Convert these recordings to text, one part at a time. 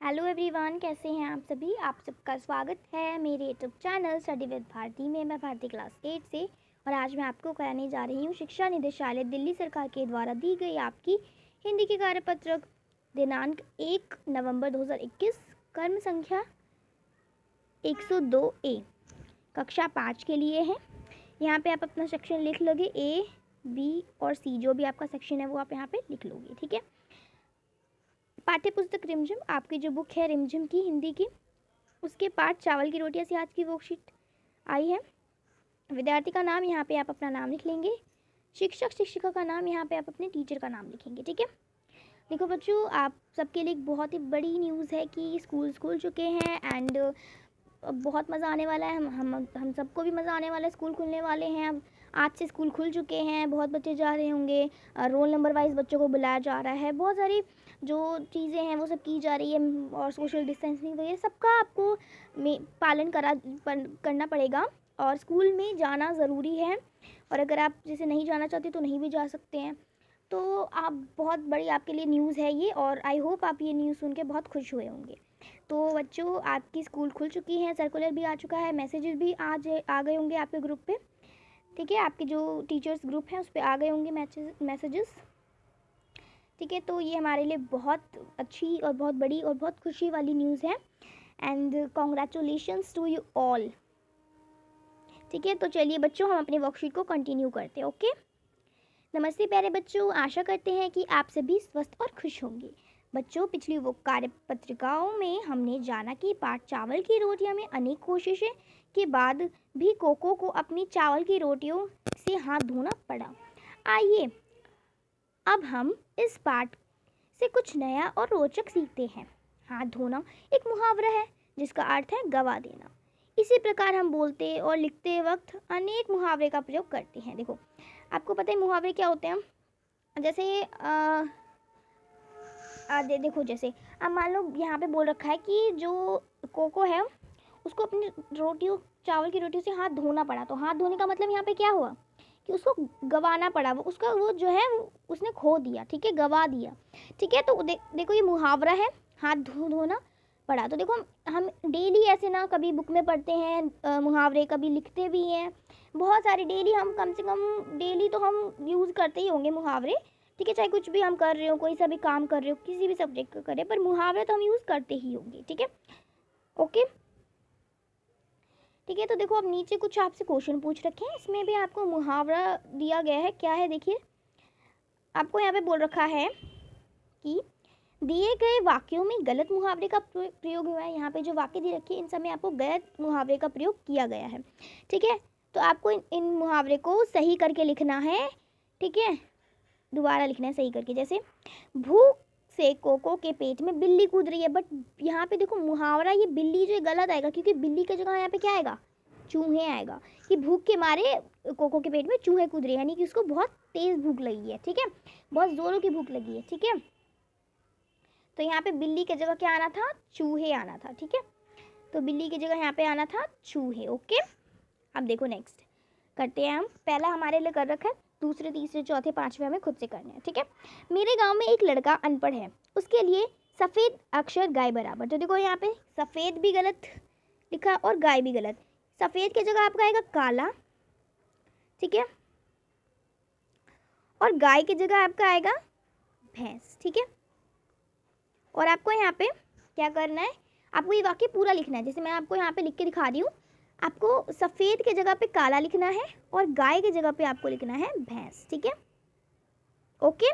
Hello everyone, कैसे हैं आप सभी। आप सबका स्वागत है मेरे YouTube channel study with Bharti में। मैं भारती क्लास 8 से और आज मैं आपको कराने जा रही हूँ शिक्षा निदेशालय दिल्ली सरकार के द्वारा दी गई आपकी हिंदी की कार्यपत्रक दिनांक 1 नवंबर 2021 कर्म संख्या 102A कक्षा 5 के लिए है। यहाँ पे आप अपना सेक्शन लिख लोगे, A, B और C जो भी आपका सेक्शन है वो आप यहाँ पे लिख लोगे, ठीक है। पाठ्य पुस्तक रिमझिम, आपकी जो बुक है रिमझिम की हिंदी की, उसके पाठ चावल की रोटियां से आज की वर्कशीट आई है। विद्यार्थी का नाम यहाँ पे आप अपना नाम लिख लेंगे, शिक्षक शिक्षिका का नाम यहाँ पे आप अपने टीचर का नाम लिखेंगे, ठीक है। देखो बच्चों, आप सबके लिए एक बहुत ही बड़ी न्यूज़ है कि स्कूल खुल चुके हैं एंड बहुत मज़ा आने वाला है। हम सबको भी मज़ा आने वाला है। स्कूल खुलने वाले हैं, अब आज से स्कूल खुल चुके हैं, बहुत बच्चे जा रहे होंगे, रोल नंबर वाइज बच्चों को बुलाया जा रहा है, बहुत सारी जो चीज़ें हैं वो सब की जा रही है और सोशल डिस्टेंसिंग वगैरह सबका आपको पालन करना पड़ेगा और स्कूल में जाना ज़रूरी है। और अगर आप जैसे नहीं जाना चाहते तो नहीं भी जा सकते हैं। तो आप बहुत बड़ी आपके लिए न्यूज़ है ये और आई होप आप ये न्यूज़ सुन के बहुत खुश हुए होंगे। तो बच्चों, आपकी स्कूल खुल चुकी है, सर्कुलर भी आ चुका है, मैसेजेस भी आज आ गए होंगे आपके ग्रुप पे, ठीक है। आपके जो टीचर्स ग्रुप है उस पर आ गए होंगे मैसेजेस, ठीक है। तो ये हमारे लिए बहुत अच्छी और बहुत बड़ी और बहुत खुशी वाली न्यूज़ है and congratulations to you all, ठीक है। तो चलिए बच्चों, हम अपनी वर्कशीट को कंटिन्यू करते हैं। ओके, नमस्ते प्यारे बच्चों, आशा करते हैं कि आप सभी स्वस्थ और खुश होंगे। बच्चों, पिछली वो कार्यपत्रिकाओं में हमने जाना कि पाठ चावल की रोटियां में अनेक कोशिशें के बाद भी कोको को अपनी चावल की रोटियों से हाथ धोना पड़ा। आइए अब हम इस पाठ से कुछ नया और रोचक सीखते हैं। हाथ धोना एक मुहावरा है जिसका अर्थ है गवा देना। इसी प्रकार हम बोलते और लिखते वक्त अनेक मुहावरे का प्रयोग करते हैं। देखो, आपको पता है मुहावरे क्या होते हैं। जैसे देखो, जैसे अब मान लो यहाँ पे बोल रखा है कि जो कोको है उसको अपनी रोटियों चावल की रोटियों से हाथ धोना पड़ा। तो हाथ धोने का मतलब यहाँ पे क्या हुआ कि उसको गवाना पड़ा, वो उसका वो जो है उसने खो दिया, ठीक है, गवा दिया, ठीक है। तो देखो ये मुहावरा है, हाथ धोना पड़ा। तो देखो हम डेली ऐसे ना कभी बुक में पढ़ते हैं मुहावरे, कभी लिखते भी हैं बहुत सारे। डेली हम कम से कम डेली तो हम यूज़ करते ही होंगे मुहावरे, ठीक है। चाहे कुछ भी हम कर रहे हो, कोई सा भी काम कर रहे हो, किसी भी सब्जेक्ट का करें, पर मुहावरे तो हम यूज़ करते ही होंगे, ठीक है। ओके, ठीक है। तो देखो अब नीचे कुछ आपसे क्वेश्चन पूछ रखे हैं, इसमें भी आपको मुहावरा दिया गया है। क्या है देखिए, आपको यहाँ पे बोल रखा है कि दिए गए वाक्यों में गलत मुहावरे का प्रयोग हुआ है। यहाँ पे जो वाक्य दे रखे हैं इन सब में आपको गलत मुहावरे का प्रयोग किया गया है, ठीक है। तो आपको इन मुहावरे को सही करके लिखना है, ठीक है, दोबारा लिखना है सही करके। जैसे भूख से कोको के पेट में बिल्ली कूद रही है, बट यहाँ पे देखो मुहावरा ये बिल्ली जो गलत आएगा, क्योंकि बिल्ली की जगह यहाँ पे क्या आएगा, चूहे आएगा। कि भूख के मारे कोको के पेट में चूहे कूद रहे हैं, यानी कि उसको बहुत तेज भूख लगी है, ठीक है, बहुत जोरों की भूख लगी है, ठीक है। तो यहाँ पे बिल्ली की जगह क्या आना था, चूहे आना था, ठीक है। तो बिल्ली की जगह यहाँ पे आना था चूहे। ओके, अब देखो नेक्स्ट करते हैं हम। पहला हमारे लिए कर रखा है, दूसरे तीसरे चौथे पांचवे हमें खुद से करने हैं, ठीक है। मेरे गांव में एक लड़का अनपढ़ है, उसके लिए सफ़ेद अक्षर गाय बराबर। तो देखो यहाँ पे सफ़ेद भी गलत लिखा और गाय भी गलत। सफ़ेद की जगह आपका आएगा काला, ठीक है, और गाय की जगह आपका आएगा भैंस, ठीक है। और आपको यहाँ पे क्या करना है, आपको ये वाक्य पूरा लिखना है। जैसे मैं आपको यहाँ पे लिख के दिखा रही हूँ, आपको सफ़ेद की जगह पे काला लिखना है और गाय की जगह पे आपको लिखना है भैंस, ठीक है। ओके,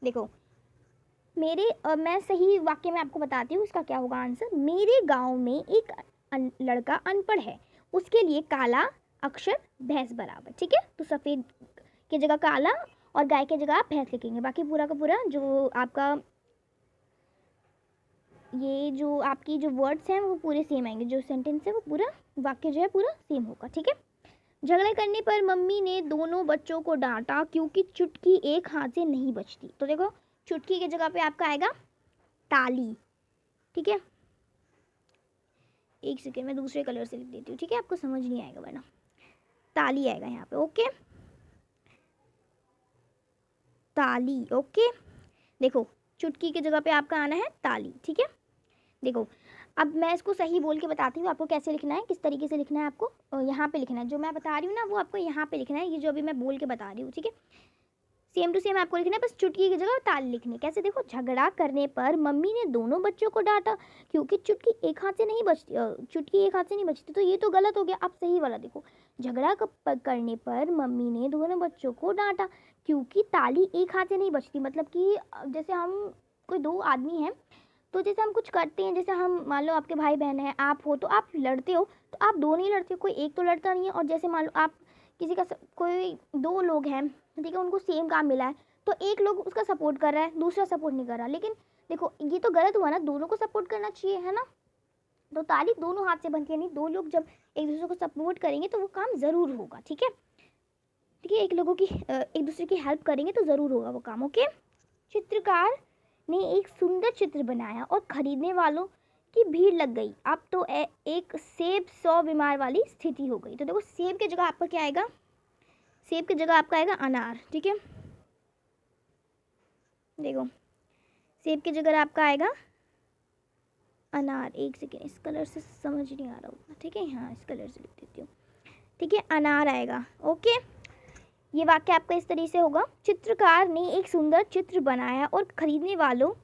देखो मैं सही वाक्य में आपको बताती हूँ इसका क्या होगा आंसर। मेरे गांव में एक लड़का अनपढ़ है, उसके लिए काला अक्षर भैंस बराबर, ठीक है। तो सफ़ेद की जगह काला और गाय की जगह आप भैंस लिखेंगे। बाकी पूरा का पूरा जो आपका ये जो आपकी जो वर्ड्स हैं वो पूरे सेम आएंगे, जो सेंटेंस है वो पूरा वाक्य जो है पूरा सेम होगा, ठीक है। झगड़े करने पर मम्मी ने दोनों बच्चों को डांटा क्योंकि चुटकी एक हाथ से नहीं बचती। तो देखो चुटकी की जगह पे आपका आएगा ताली, ठीक है। एक सेकेंड मैं दूसरे कलर से लिख देती हूँ, ठीक है, आपको समझ नहीं आएगा वरना। ताली आएगा यहाँ पे, ओके, ताली। ओके, देखो चुटकी की जगह पे आपका आना है ताली, ठीक है। देखो अब मैं इसको सही बोल के बताती हूँ आपको कैसे लिखना है, किस तरीके से लिखना है आपको। यहाँ पे लिखना है, जो मैं बता रही हूँ ना वो आपको यहाँ पे लिखना है, ये जो अभी मैं बोल के बता रही हूँ, ठीक है। सेम टू सेम आपको लिखना है, बस चुटकी की जगह ताली लिखनी। कैसे, देखो, झगड़ा करने पर मम्मी ने दोनों बच्चों को डांटा, क्योंकि चुटकी एक हाथ से नहीं बचती, चुटकी एक हाथ से नहीं बचती, तो ये तो गलत हो गया। अब सही वाला देखो, झगड़ा करने पर मम्मी ने दोनों बच्चों को डांटा, क्योंकि ताली एक हाथ से नहीं बचती। मतलब कि जैसे हम कोई दो आदमी हैं, तो जैसे हम कुछ करते हैं, जैसे हम मान लो आपके भाई बहन है, आप हो तो आप लड़ते हो, तो आप दो नहीं लड़ते हो, कोई एक तो लड़ता नहीं है। और जैसे मान लो आप किसी का कोई दो लोग हैं, ठीक है, उनको सेम काम मिला है, तो एक लोग उसका सपोर्ट कर रहा है, दूसरा सपोर्ट नहीं कर रहा। लेकिन देखो ये तो गलत हुआ ना, दोनों को सपोर्ट करना चाहिए, है ना। तो ताली दोनों हाथ से बनती है, नहीं, दो लोग जब एक दूसरे को सपोर्ट करेंगे तो वो काम ज़रूर होगा, ठीक है। ठीक है, एक दूसरे की हेल्प करेंगे तो ज़रूर होगा वो काम। ओके। चित्रकार ने एक सुंदर चित्र बनाया और खरीदने वालों की भीड़ लग गई। अब तो एक सेब 100 बीमार वाली स्थिति हो गई। तो देखो सेब की जगह आपका क्या आएगा, सेब की जगह आपका आएगा अनार, ठीक है। देखो सेब की जगह आपका आएगा अनार। एक सेकेंड, इस कलर से समझ नहीं आ रहा होगा, ठीक है, हाँ इस कलर से लिख देती हूँ, ठीक है, अनार आएगा। ओके, ये वाक्य आपका इस तरीके से होगा, चित्रकार ने एक सुंदर चित्र बनाया और खरीदने वालों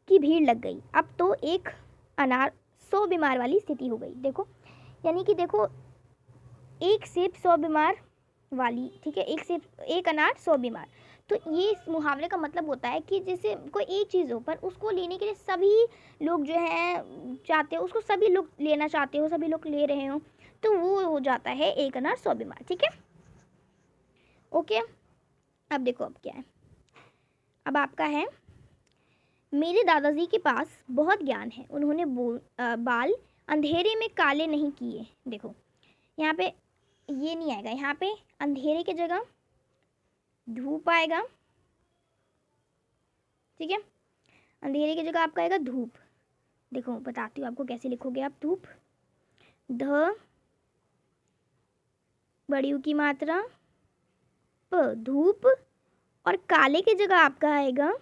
की भीड़ लग गई। अब तो एक अनार 100 बीमार वाली स्थिति हो गई। देखो यानी कि देखो एक सेब 100 बीमार वाली, ठीक है, एक सेब एक अनार 100 बीमार। तो ये इस मुहावरे का मतलब होता है कि जैसे कोई एक चीज़ हो पर उसको लेने के लिए सभी लोग जो है चाहते हो, उसको सभी लोग लेना चाहते हो, सभी लोग ले रहे हो, तो वो हो जाता है एक अनार 100 बीमार, ठीक है। ओके, अब देखो अब क्या है, अब आपका है, मेरे दादाजी के पास बहुत ज्ञान है, उन्होंने बाल अंधेरे में काले नहीं किए। देखो यहाँ पे ये नहीं आएगा, यहाँ पे अंधेरे की जगह धूप आएगा, ठीक है, अंधेरे की जगह आपका आएगा धूप। देखो बताती हूँ आपको कैसे लिखोगे आप, धूप, ध बड़ी ऊ की मात्रा, प, धूप, और काले की जगह आपका आएगा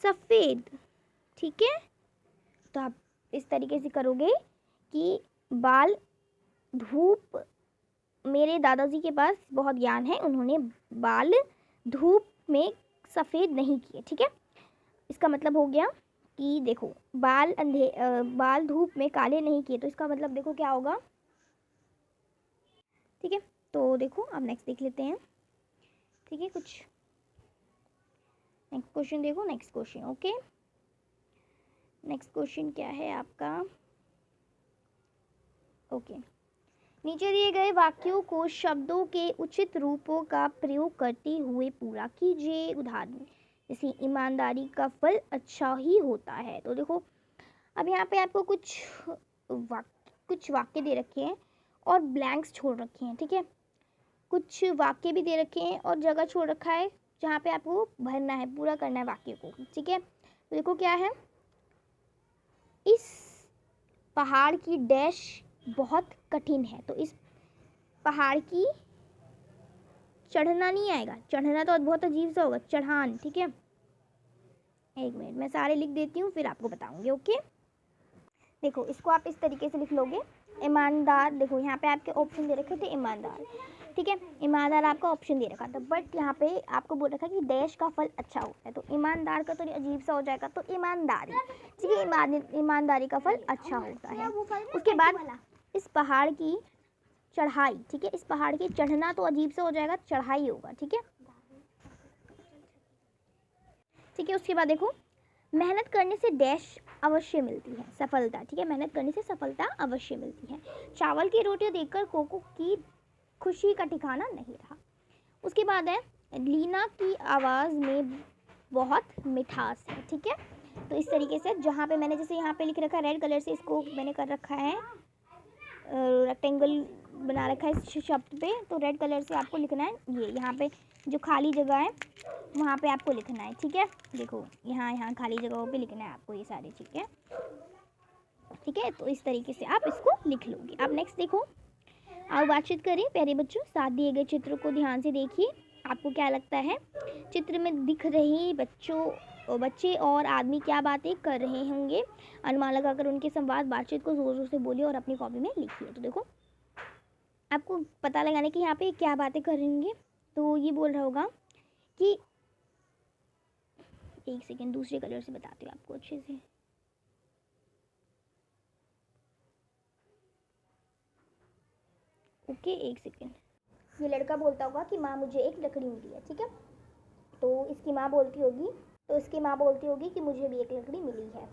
सफ़ेद, ठीक है। तो आप इस तरीके से करोगे कि बाल धूप, मेरे दादाजी के पास बहुत ज्ञान है, उन्होंने बाल धूप में सफ़ेद नहीं किए, ठीक है। इसका मतलब हो गया कि देखो बाल धूप में काले नहीं किए, तो इसका मतलब देखो क्या होगा, ठीक है। तो देखो अब नेक्स्ट देख लेते हैं, ठीक है, कुछ नेक्स्ट क्वेश्चन देखो, next question. Okay, next question क्या है आपका, ओके, नीचे दिए गए वाक्यों को शब्दों के उचित रूपों का प्रयोग करते हुए पूरा कीजिए। उदाहरण जैसे ईमानदारी का फल अच्छा ही होता है। तो देखो अब यहाँ पे आपको कुछ वाक्य दे रखे हैं और ब्लैंक्स छोड़ रखे हैं, ठीक है। कुछ वाक्य भी दे रखे हैं और जगह छोड़ रखा है जहाँ पे आपको भरना है, पूरा करना है वाक्य को, ठीक है। तो देखो क्या है, इस पहाड़ की डैश बहुत कठिन है। तो इस पहाड़ की, चढ़ना नहीं आएगा, चढ़ना तो बहुत अजीब सा होगा, चढ़ान, ठीक है। एक मिनट मैं सारे लिख देती हूँ फिर आपको बताऊंगी। ओके, देखो इसको आप इस तरीके से लिख लोगे, ईमानदार, देखो यहाँ पे आपके ऑप्शन दे रखे थे ईमानदार, ठीक है, ईमानदार आपका ऑप्शन दे रखा था, बट यहाँ पे आपको बोल रखा है कि देश का फल अच्छा होता है, तो ईमानदार का तो अजीब सा हो जाएगा, तो ईमानदारी, ठीक है, ईमानदारी का फल अच्छा होता है। उसके बाद इस पहाड़ की चढ़ाई, ठीक है, इस पहाड़ की चढ़ना तो अजीब सा हो जाएगा, चढ़ाई होगा, ठीक है, ठीक है। उसके बाद देखो, मेहनत करने से डैश अवश्य मिलती है, सफलता, ठीक है, मेहनत करने से सफलता अवश्य मिलती है। चावल की रोटियां देखकर कोको की खुशी का ठिकाना नहीं रहा। उसके बाद है, लीना की आवाज़ में बहुत मिठास है, ठीक है। तो इस तरीके से जहाँ पे मैंने जैसे यहाँ पे लिख रखा है रेड कलर से, इसको मैंने कर रखा है रेक्टेंगल बना रखा है इस शब्द पे, तो रेड कलर से आपको लिखना है, ये यहाँ पे जो खाली जगह है वहाँ पे आपको लिखना है, ठीक है। देखो यहाँ खाली जगहों पे लिखना है आपको ये सारे, ठीक है, ठीक है। तो इस तरीके से आप इसको लिख लोगे। अब नेक्स्ट देखो, आओ बातचीत करें। प्यारे बच्चों, साथ दिए गए चित्र को ध्यान से देखिए, आपको क्या लगता है चित्र में दिख रही बच्चों और बच्चे और आदमी क्या बातें कर रहे होंगे, अनुमान लगाकर उनके संवाद बातचीत को जोर जोर से बोलिए और अपनी कॉपी में लिखिए। तो देखो आपको पता लगाने की यहाँ पे क्या बातें कर रहे होंगे। तो ये बोल रहा होगा कि, एक सेकेंड दूसरे कलर से बताती हूँ आपको अच्छे से। ओके एक सेकेंड। ये लड़का बोलता होगा कि माँ मुझे एक लकड़ी मिली है, ठीक है। तो इसकी माँ बोलती होगी कि मुझे भी एक लकड़ी मिली है।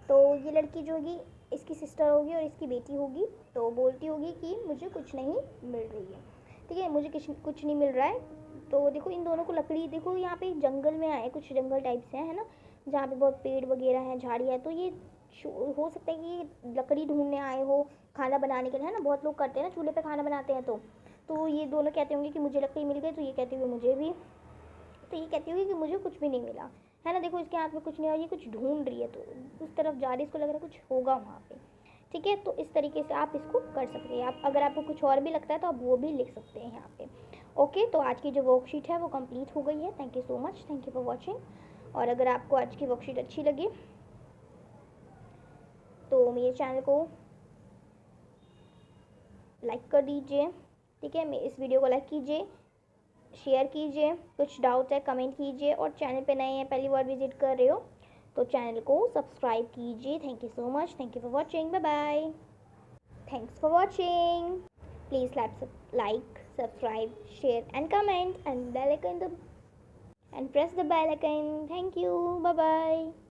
तो ये लड़की जो होगी इसकी सिस्टर होगी और इसकी बेटी होगी, तो बोलती होगी कि मुझे कुछ नहीं मिल रही है, ठीक है, मुझे कुछ नहीं मिल रहा है। तो देखो इन दोनों को लकड़ी, देखो यहाँ पे जंगल में आए, कुछ जंगल टाइप से है ना, जहाँ पे बहुत पेड़ वगैरह हैं, झाड़ियाँ है। तो ये हो सकता है कि ये लकड़ी ढूंढने आए हो खाना बनाने के लिए, है ना, बहुत लोग करते हैं ना, चूल्हे पे खाना बनाते हैं। तो ये दोनों कहते होंगे कि मुझे लकड़ी मिल गई, तो ये कहते हुए मुझे भी, तो ये कहती होगी कि मुझे कुछ भी नहीं मिला, है ना। देखो इसके हाथ में कुछ नहीं है, ये कुछ ढूंढ रही है, तो उस तरफ जा रही है, इसको लग रहा है कुछ होगा वहाँ पे, ठीक है। तो इस तरीके से आप इसको कर सकते हैं। आप अगर आपको कुछ और भी लगता है तो आप वो भी लिख सकते हैं यहाँ पे। ओके, तो आज की जो वर्कशीट है वो कंप्लीट हो गई है। Thank you so much, thank you for watching. और अगर आपको आज की वर्कशीट अच्छी लगी तो मेरे चैनल को लाइक कर दीजिए, ठीक है। मैं इस वीडियो को लाइक कीजिए, शेयर कीजिए, कुछ डाउट है कमेंट कीजिए, और चैनल पे नए हैं, पहली बार विजिट कर रहे हो तो चैनल को सब्सक्राइब कीजिए। Thank you so much, thank you for watching, bye bye, thanks for watching. Please like, subscribe, share and comment and bell icon and press the bell icon. Thank you, bye bye.